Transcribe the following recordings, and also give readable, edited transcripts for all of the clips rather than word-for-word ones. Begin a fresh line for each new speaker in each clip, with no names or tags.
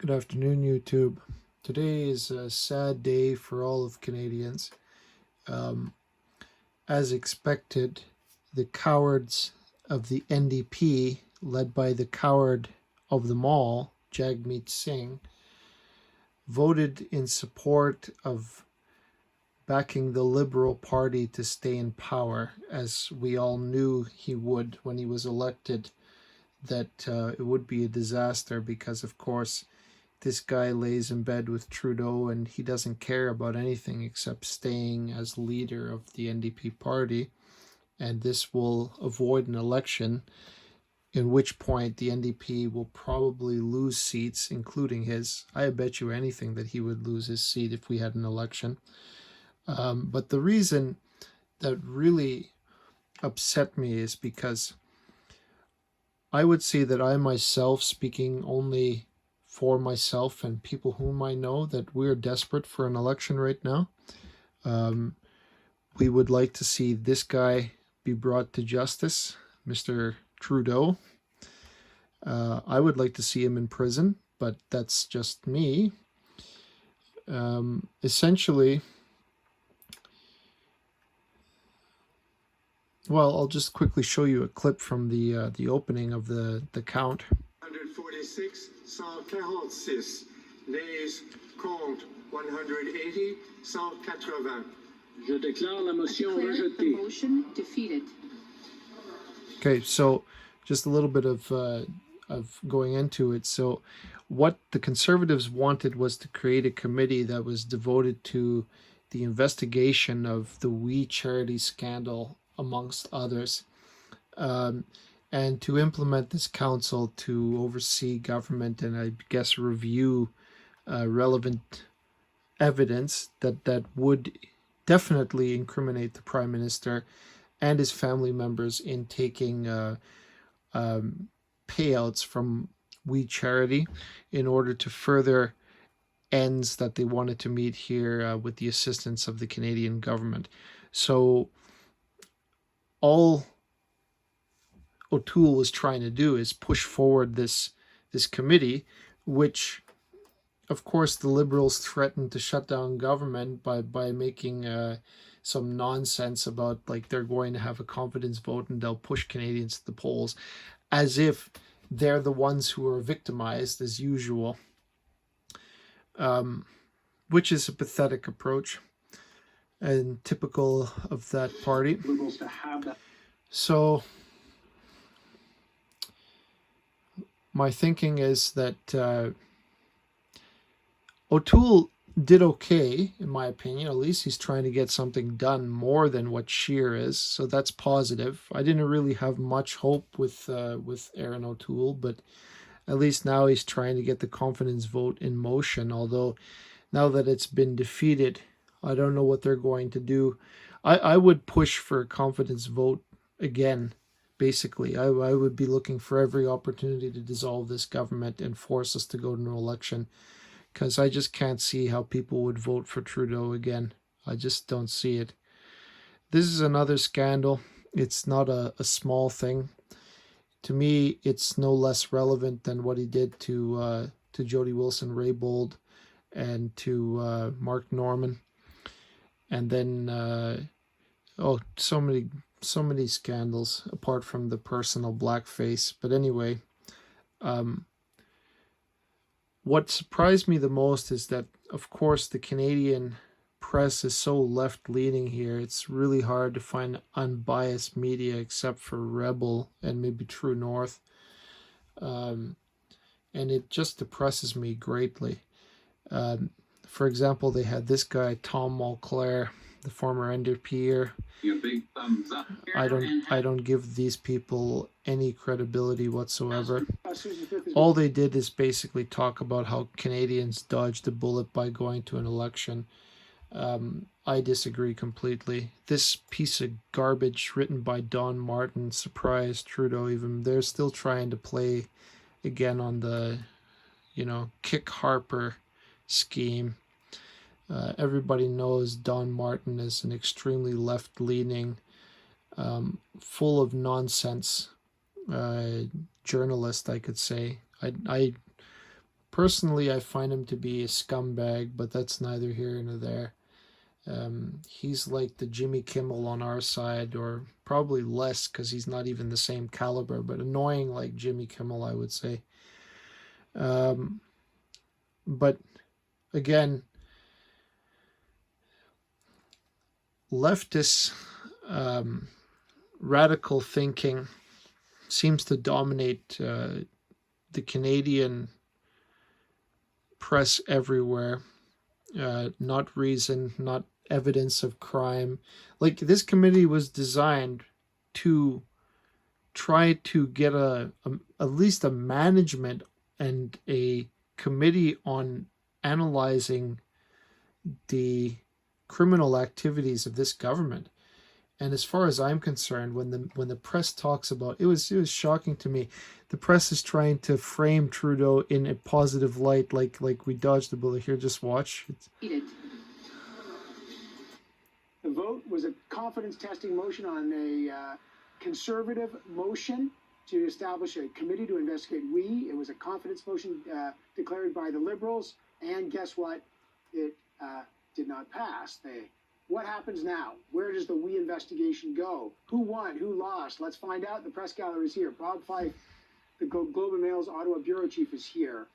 Good afternoon, YouTube. Today is a sad day for all of Canadians. Um, as expected, the cowards of the NDP, led by the coward of them all, Jagmeet Singh, voted in support of backing the Liberal Party to stay in power, as we all knew he would when he was elected, that it would be a disaster because, of course, this guy lays in bed with Trudeau and he doesn't care about anything except staying as leader of the NDP party. And this will avoid an election, in which point the NDP will probably lose seats, including his. I bet you anything that he would lose his seat if we had an election. But the reason that really upset me is because I would say that I myself, speaking only for myself and people whom I know, that we're desperate for an election right now. We would like to see this guy be brought to justice, Mr. Trudeau. I would like to see him in prison, but that's just me. Essentially, well, I'll just quickly show you a clip from the opening of the count.
146, 146, nays, contre, 180, 180.
Je déclare la motion rejetée.
Motion defeated.
Okay, so just a little bit of going into it. So what the Conservatives wanted was to create a committee that was devoted to the investigation of the We Charity scandal, amongst others, and to implement this council to oversee government and, I guess, review relevant evidence that would definitely incriminate the Prime Minister and his family members in taking payouts from We Charity in order to further ends that they wanted to meet here with the assistance of the Canadian government. So all O'Toole was trying to do is push forward this committee, which, of course, the Liberals threatened to shut down government by making some nonsense about, like, they're going to have a confidence vote and they'll push Canadians to the polls, as if they're the ones who are victimized, as usual, which is a pathetic approach and typical of that party. So my thinking is that O'Toole did okay, in my opinion. At least he's trying to get something done more than what Scheer is, so that's positive. I didn't really have much hope with Aaron O'Toole, but at least now he's trying to get the confidence vote in motion, although now that it's been defeated, I don't know what they're going to do. I would push for a confidence vote again, basically. I would be looking for every opportunity to dissolve this government and force us to go to an election, because I just can't see how people would vote for Trudeau again. I just don't see it. This is another scandal. It's not a small thing. To me, it's no less relevant than what he did to Jody Wilson-Raybould and to Mark Norman. And then, so many scandals apart from the personal blackface. But anyway, what surprised me the most is that, of course, the Canadian press is so left-leaning here. It's really hard to find unbiased media except for Rebel and maybe True North. And it just depresses me greatly. For example, they had this guy, Tom Mulcair, the former NDPer.
Big thumbs up.
I don't give these people any credibility whatsoever. All they did is basically talk about how Canadians dodged a bullet by going to an election. I disagree completely. This piece of garbage written by Don Martin surprised Trudeau even. They're still trying to play again on the, kick Harper scheme. Everybody knows Don Martin is an extremely left-leaning, full of nonsense journalist, I could say. I personally, I find him to be a scumbag, but that's neither here nor there. He's like the Jimmy Kimmel on our side, or probably less because he's not even the same caliber, but annoying like Jimmy Kimmel, I would say. But again, leftist radical thinking seems to dominate the Canadian press everywhere. Not reason, not evidence of crime. Like, this committee was designed to try to get at least a management and a committee on analyzing the criminal activities of this government. And as far as I'm concerned, when the press talks about it was shocking to me. The press is trying to frame Trudeau in a positive light, like we dodged a bullet here. Just watch.
The vote was a confidence testing motion on a conservative motion to establish a committee to investigate It was a confidence motion declared by the Liberals, and guess what? It did not pass. What happens now? Where does the investigation go? Who won? Who lost? Let's find out. The press gallery is here. Bob Fife, the Globe and Mail's Ottawa bureau chief, is here.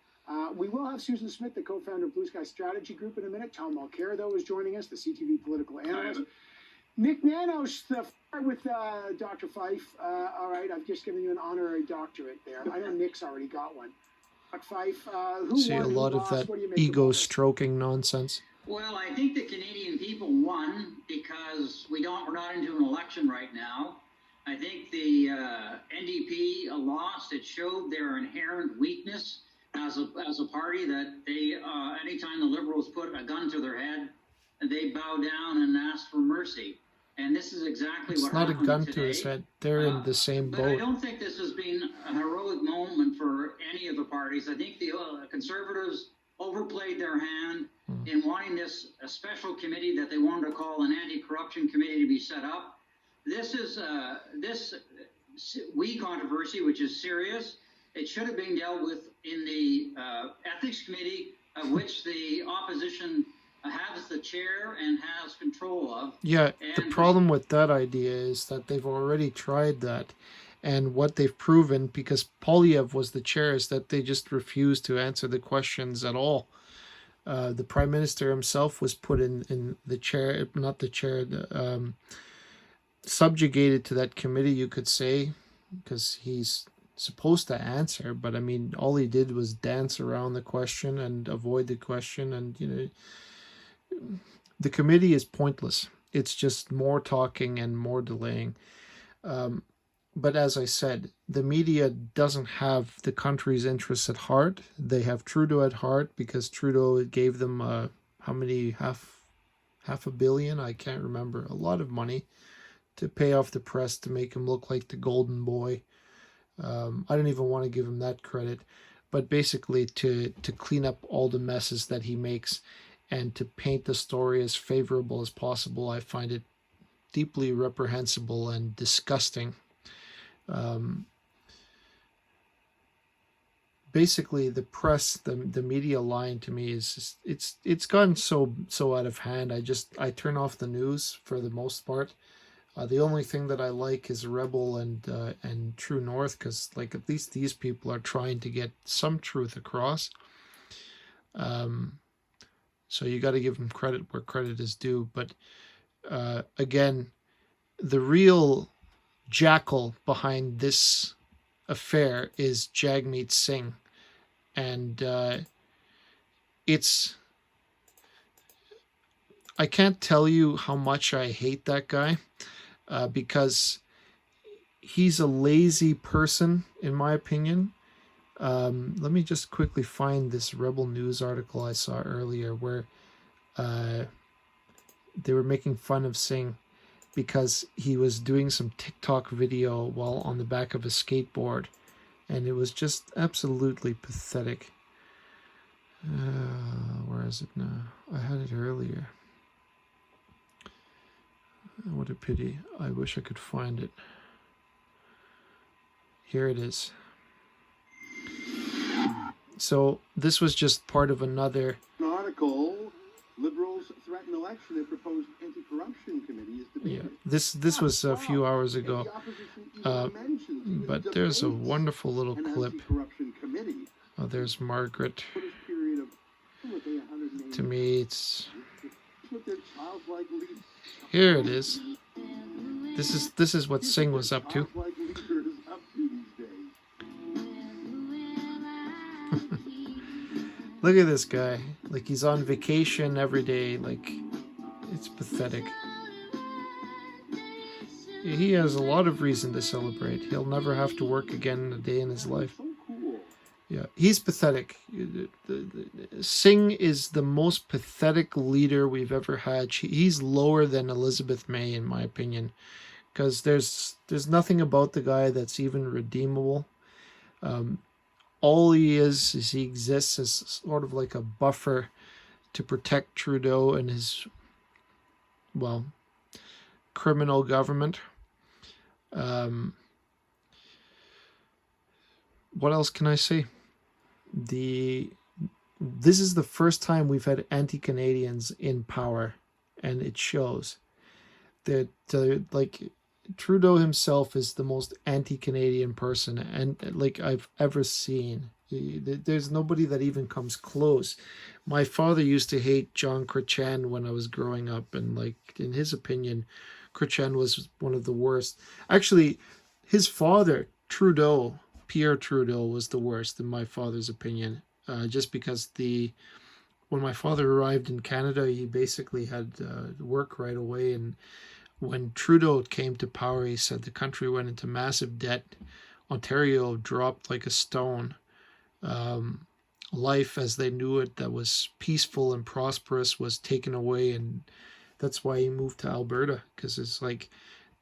We will have Susan Smith, the co-founder of Blue Sky Strategy Group, in a minute. Tom Mulcair, though, is joining us, the CTV political analyst. Nick Nanos, with Dr. Fife. All right, I've just given you an honorary doctorate there. I know Nick's already got one. Dr. Fife, who
See
won,
a lot
who
of
lost?
that
What do you make
ego
of this?
stroking nonsense.
Well, I think the Canadian people won because we're not into an election right now. I think the NDP lost. It showed their inherent weakness as a party, that they anytime the Liberals put a gun to their head, they bow down and ask for mercy. And this is exactly what happened today. It's not a gun
to his head. They're in the same boat.
But I don't think this has been a heroic moment for any of the parties. I think the Conservatives overplayed their hand in wanting a special committee that they wanted to call an anti-corruption committee to be set up. This is this controversy, which is serious. It should have been dealt with in the ethics committee, of which the opposition has the chair and has control of.
Yeah, the problem with that idea is that they've already tried that. And what they've proven, because Polyev was the chair, is that they just refused to answer the questions at all. The Prime Minister himself was put in the chair, not the chair, subjugated to that committee, you could say, because he's supposed to answer. But I mean, all he did was dance around the question and avoid the question. And, you know, the committee is pointless. It's just more talking and more delaying. But as I said, the media doesn't have the country's interests at heart. They have Trudeau at heart because Trudeau gave them how many, half a billion? I can't remember. A lot of money to pay off the press to make him look like the golden boy. I don't even want to give him that credit. But basically to clean up all the messes that he makes and to paint the story as favorable as possible, I find it deeply reprehensible and disgusting. Basically the press, the media line to me is just, it's gotten so out of hand. I turn off the news for the most part. The only thing that I like is Rebel and True North, because like at least these people are trying to get some truth across. So you got to give them credit where credit is due. But again, the real jackal behind this affair is Jagmeet Singh, and I can't tell you how much I hate that guy, because he's a lazy person, in my opinion. Let me just quickly find this Rebel News article I saw earlier where they were making fun of Singh because he was doing some TikTok video while on the back of a skateboard, and it was just absolutely pathetic. Where is it now? I had it earlier. What a pity. I wish I could find it. Here it is. So this was just part of another.
An article, Liberals threaten election if proposed anti-corruption committee is
Yeah,
debated.
this was a few hours ago.
And the opposition even mentions
But
the
there's a
debates
wonderful little
an
clip.
anti-corruption committee
Oh, there's Margaret.
for this period of, what were they, 180
To me, it's
with their childlike lead.
here. It is. This is what Singh was up to.
Childlike leader is up to these days.
Look at this guy. Like, he's on vacation every day. Like, it's pathetic. He has a lot of reason to celebrate. He'll never have to work again a day in his life.
So cool.
Yeah, he's pathetic. Singh is the most pathetic leader we've ever had. He's lower than Elizabeth May, in my opinion, because there's nothing about the guy that's even redeemable. All he is he exists as sort of like a buffer to protect Trudeau and his, well, criminal government. What else can I say? This is the first time we've had anti-Canadians in power, and it shows that like Trudeau himself is the most anti-Canadian person and like I've ever seen. There's nobody that even comes close. My father used to hate John Chrétien when I was growing up, and like in his opinion, Chrétien was one of the worst. Actually, his father, Trudeau, Pierre Trudeau, was the worst in my father's opinion. Just because when my father arrived in Canada, he basically had work right away, and when Trudeau came to power, he said the country went into massive debt. Ontario dropped like a stone. Life as they knew it, that was peaceful and prosperous, was taken away, and that's why he moved to Alberta, because it's like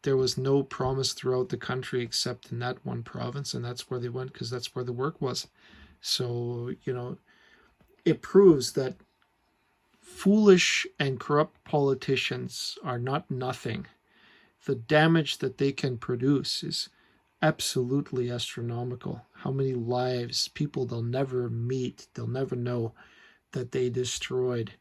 there was no promise throughout the country except in that one province, and that's where they went because that's where the work was. So, it proves that foolish and corrupt politicians are not nothing. The damage that they can produce is absolutely astronomical. How many lives, people they'll never meet, they'll never know, that they destroyed,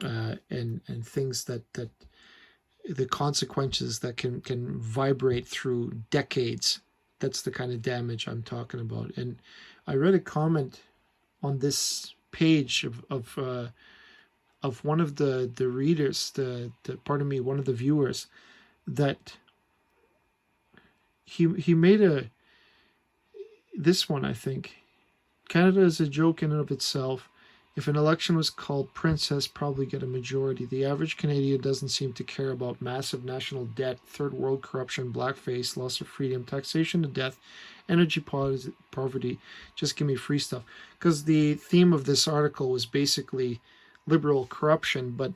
and things that the consequences that can vibrate through decades. That's the kind of damage I'm talking about. And I read a comment on this page of one of the readers, one of the viewers, that he made this one, I think. Canada is a joke in and of itself. If an election was called, Princess probably get a majority. The average Canadian doesn't seem to care about massive national debt, third world corruption, blackface, loss of freedom, taxation to death, energy poverty. Just give me free stuff. Because the theme of this article was basically liberal corruption, but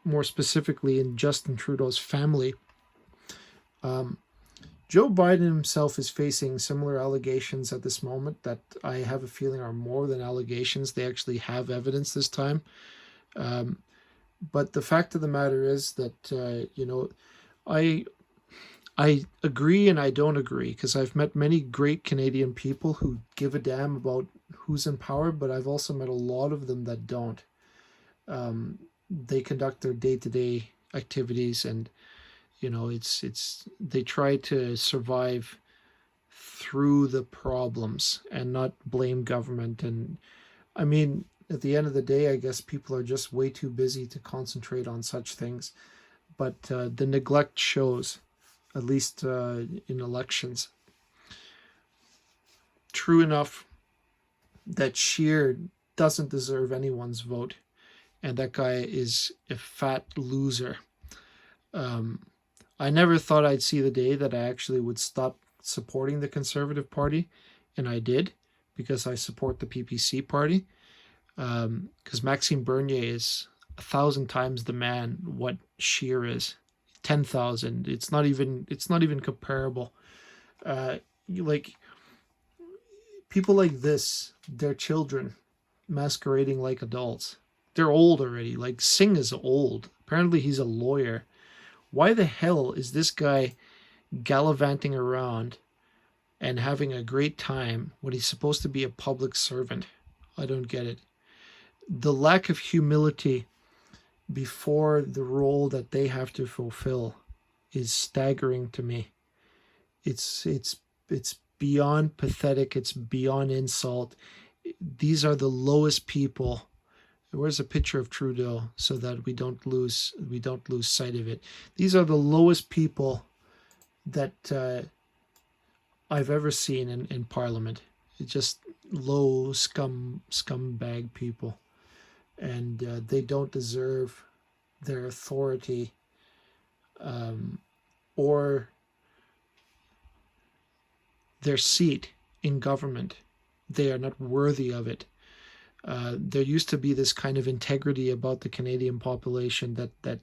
more specifically in Justin Trudeau's family. Joe Biden himself is facing similar allegations at this moment that I have a feeling are more than allegations. They actually have evidence this time. But the fact of the matter is that, I agree and I don't agree, because I've met many great Canadian people who give a damn about who's in power, but I've also met a lot of them that don't. They conduct their day-to-day activities, and they try to survive through the problems and not blame government. And I mean, at the end of the day, I guess people are just way too busy to concentrate on such things. But the neglect shows, at least in elections. True enough that Scheer doesn't deserve anyone's vote, and that guy is a fat loser. I never thought I'd see the day that I actually would stop supporting the Conservative Party, and I did, because I support the PPC party. Because Maxime Bernier is 1,000 times the man what Scheer is, 10,000. It's not even comparable. Like people like this, their children masquerading like adults. They're old already. Like Singh is old. Apparently he's a lawyer. Why the hell is this guy gallivanting around and having a great time when he's supposed to be a public servant? I don't get it. The lack of humility before the role that they have to fulfill is staggering to me. It's beyond pathetic. It's beyond insult. These are the lowest people. Where's a picture of Trudeau so that we don't lose sight of it? These are the lowest people that I've ever seen in Parliament. It's just low scumbag people, and they don't deserve their authority or their seat in government. They are not worthy of it. There used to be this kind of integrity about the Canadian population that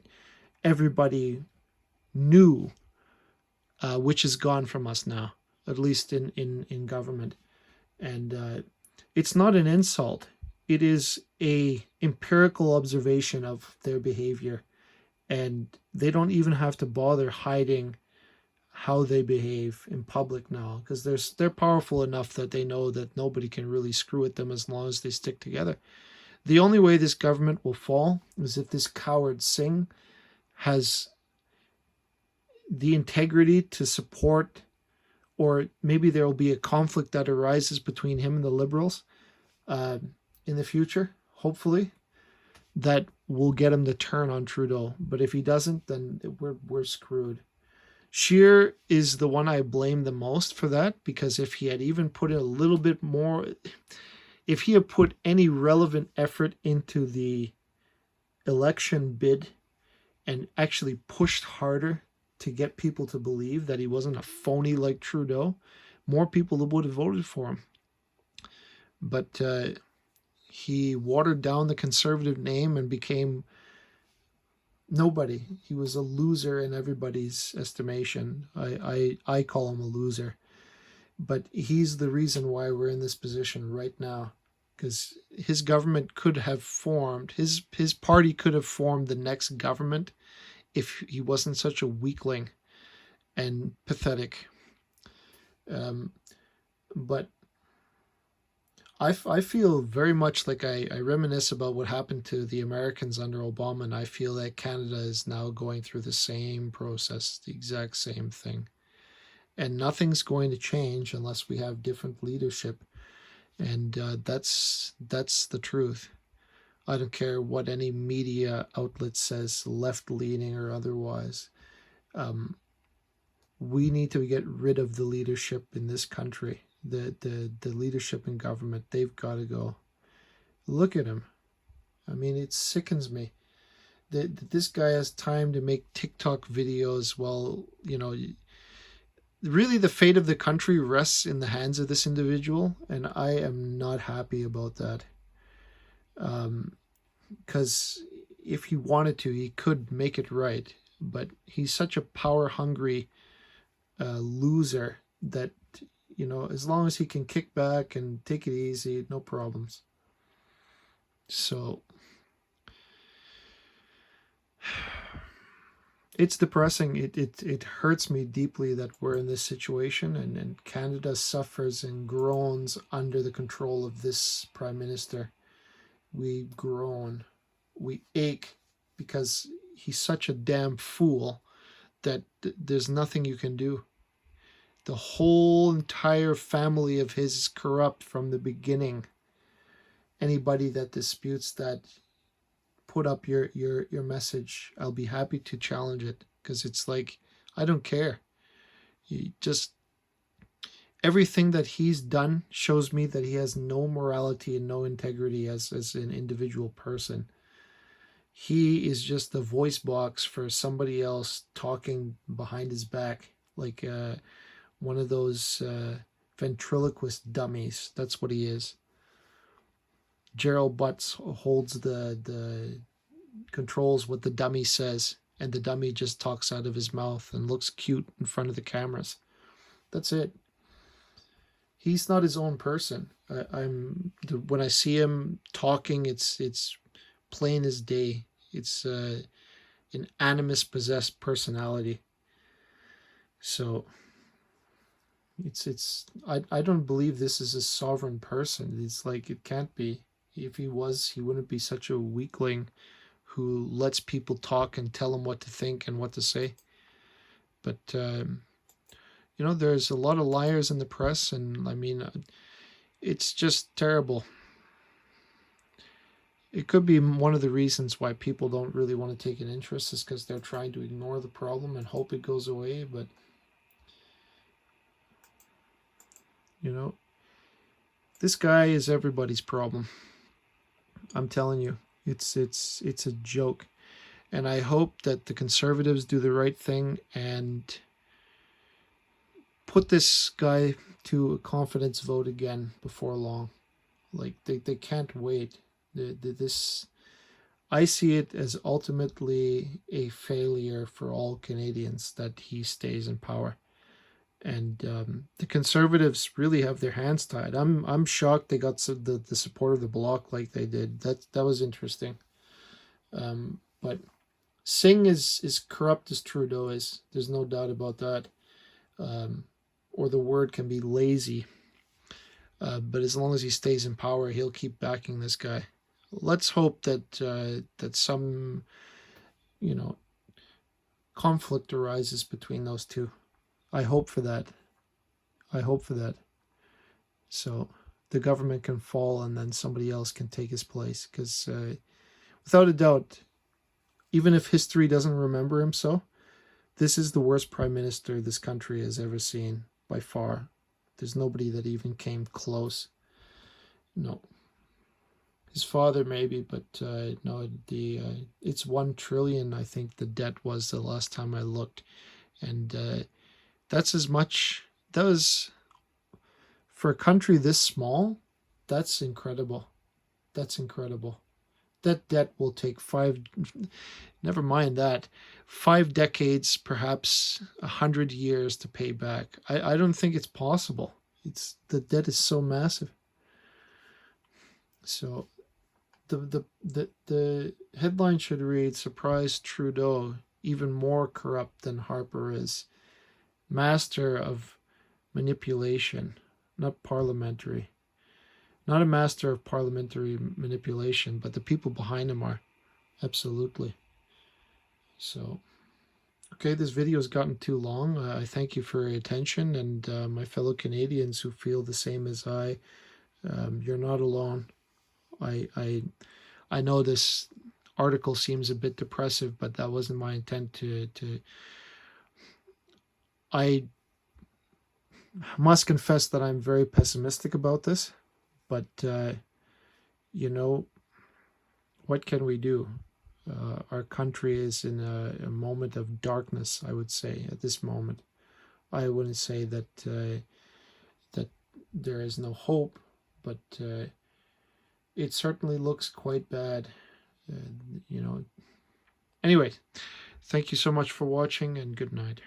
everybody knew, which is gone from us now, at least in government. And it's not an insult. It is a empirical observation of their behavior. And they don't even have to bother hiding how they behave in public now, because they're powerful enough that they know that nobody can really screw at them as long as they stick together. The only way this government will fall is if this coward Singh has the integrity to support, or maybe there will be a conflict that arises between him and the Liberals in the future, hopefully, that will get him to turn on Trudeau. But if he doesn't, then we're screwed. Scheer is the one I blame the most for that, because if he had even put in a little bit more, if he had put any relevant effort into the election bid and actually pushed harder to get people to believe that he wasn't a phony like Trudeau, more people would have voted for him. But he watered down the Conservative name and became nobody. He was a loser in everybody's estimation. I call him a loser. But he's the reason why we're in this position right now. Because his government could have formed, his party could have formed the next government if he wasn't such a weakling and pathetic. But I feel very much like I reminisce about what happened to the Americans under Obama, and I feel that Canada is now going through the same process, the exact same thing. And nothing's going to change unless we have different leadership. And that's the truth. I don't care what any media outlet says, left-leaning or otherwise. We need to get rid of the leadership in this country. The leadership in government, they've got to go. Look at him. I mean, it sickens me that this guy has time to make TikTok videos while, really the fate of the country rests in the hands of this individual, and I am not happy about that. Because if he wanted to, he could make it right, but he's such a power-hungry loser that, as long as he can kick back and take it easy, no problems. So it's depressing. It hurts me deeply that we're in this situation, and Canada suffers and groans under the control of this Prime Minister. We groan. We ache because he's such a damn fool that there's nothing you can do. The whole entire family of his is corrupt from the beginning. Anybody that disputes that, put up your message. I'll be happy to challenge it, because it's like, I don't care. Everything that he's done shows me that he has no morality and no integrity as an individual person. He is just the voice box for somebody else talking behind his back, like one of those ventriloquist dummies. That's what he is. Gerald Butts holds the controls what the dummy says, and the dummy just talks out of his mouth and looks cute in front of the cameras. That's it. He's not his own person. When I see him talking, it's plain as day. It's an animus possessed personality. So I don't believe this is a sovereign person. It's like, it can't be. If he was, he wouldn't be such a weakling who lets people talk and tell him what to think and what to say. But you know, there's a lot of liars in the press, and I mean, it's just terrible. It could be one of the reasons why people don't really want to take an interest, is because they're trying to ignore the problem and hope it goes away. But you know, this guy is everybody's problem. I'm telling you, it's a joke. And I hope that the Conservatives do the right thing and put this guy to a confidence vote again before long. Like, they can't wait. This, I see it as ultimately a failure for all Canadians that he stays in power. And the Conservatives really have their hands tied. I'm shocked they got the support of the Bloc like they did. That was interesting. But Singh is corrupt as Trudeau is. There's no doubt about that. Or the word can be lazy. But as long as he stays in power, he'll keep backing this guy. Let's hope that that some, you know, conflict arises between those two. I hope for that. I hope for that. So the government can fall and then somebody else can take his place. Because without a doubt, even if history doesn't remember him so, this is the worst prime minister this country has ever seen, by far. There's nobody that even came close. No. His father maybe, but no, it's 1 trillion, I think the debt was the last time I looked. And that's as much. That was, for a country this small, that's incredible. That's incredible. That debt will take never mind that, 5 decades, perhaps 100 years to pay back. I don't think it's possible. The debt is so massive. So the headline should read, "Surprise Trudeau, even more corrupt than Harper is. Master of manipulation, not parliamentary. Not a master of parliamentary manipulation, but the people behind him are. Absolutely." So, okay, this video has gotten too long. I thank you for your attention, and my fellow Canadians who feel the same as I, you're not alone. I know this article seems a bit depressive, but that wasn't my intent to I must confess that I'm very pessimistic about this, but you know, what can we do? Our country is in a moment of darkness, I would say, at this moment. I wouldn't say that that there is no hope, but it certainly looks quite bad. You know. Anyway, thank you so much for watching, and good night.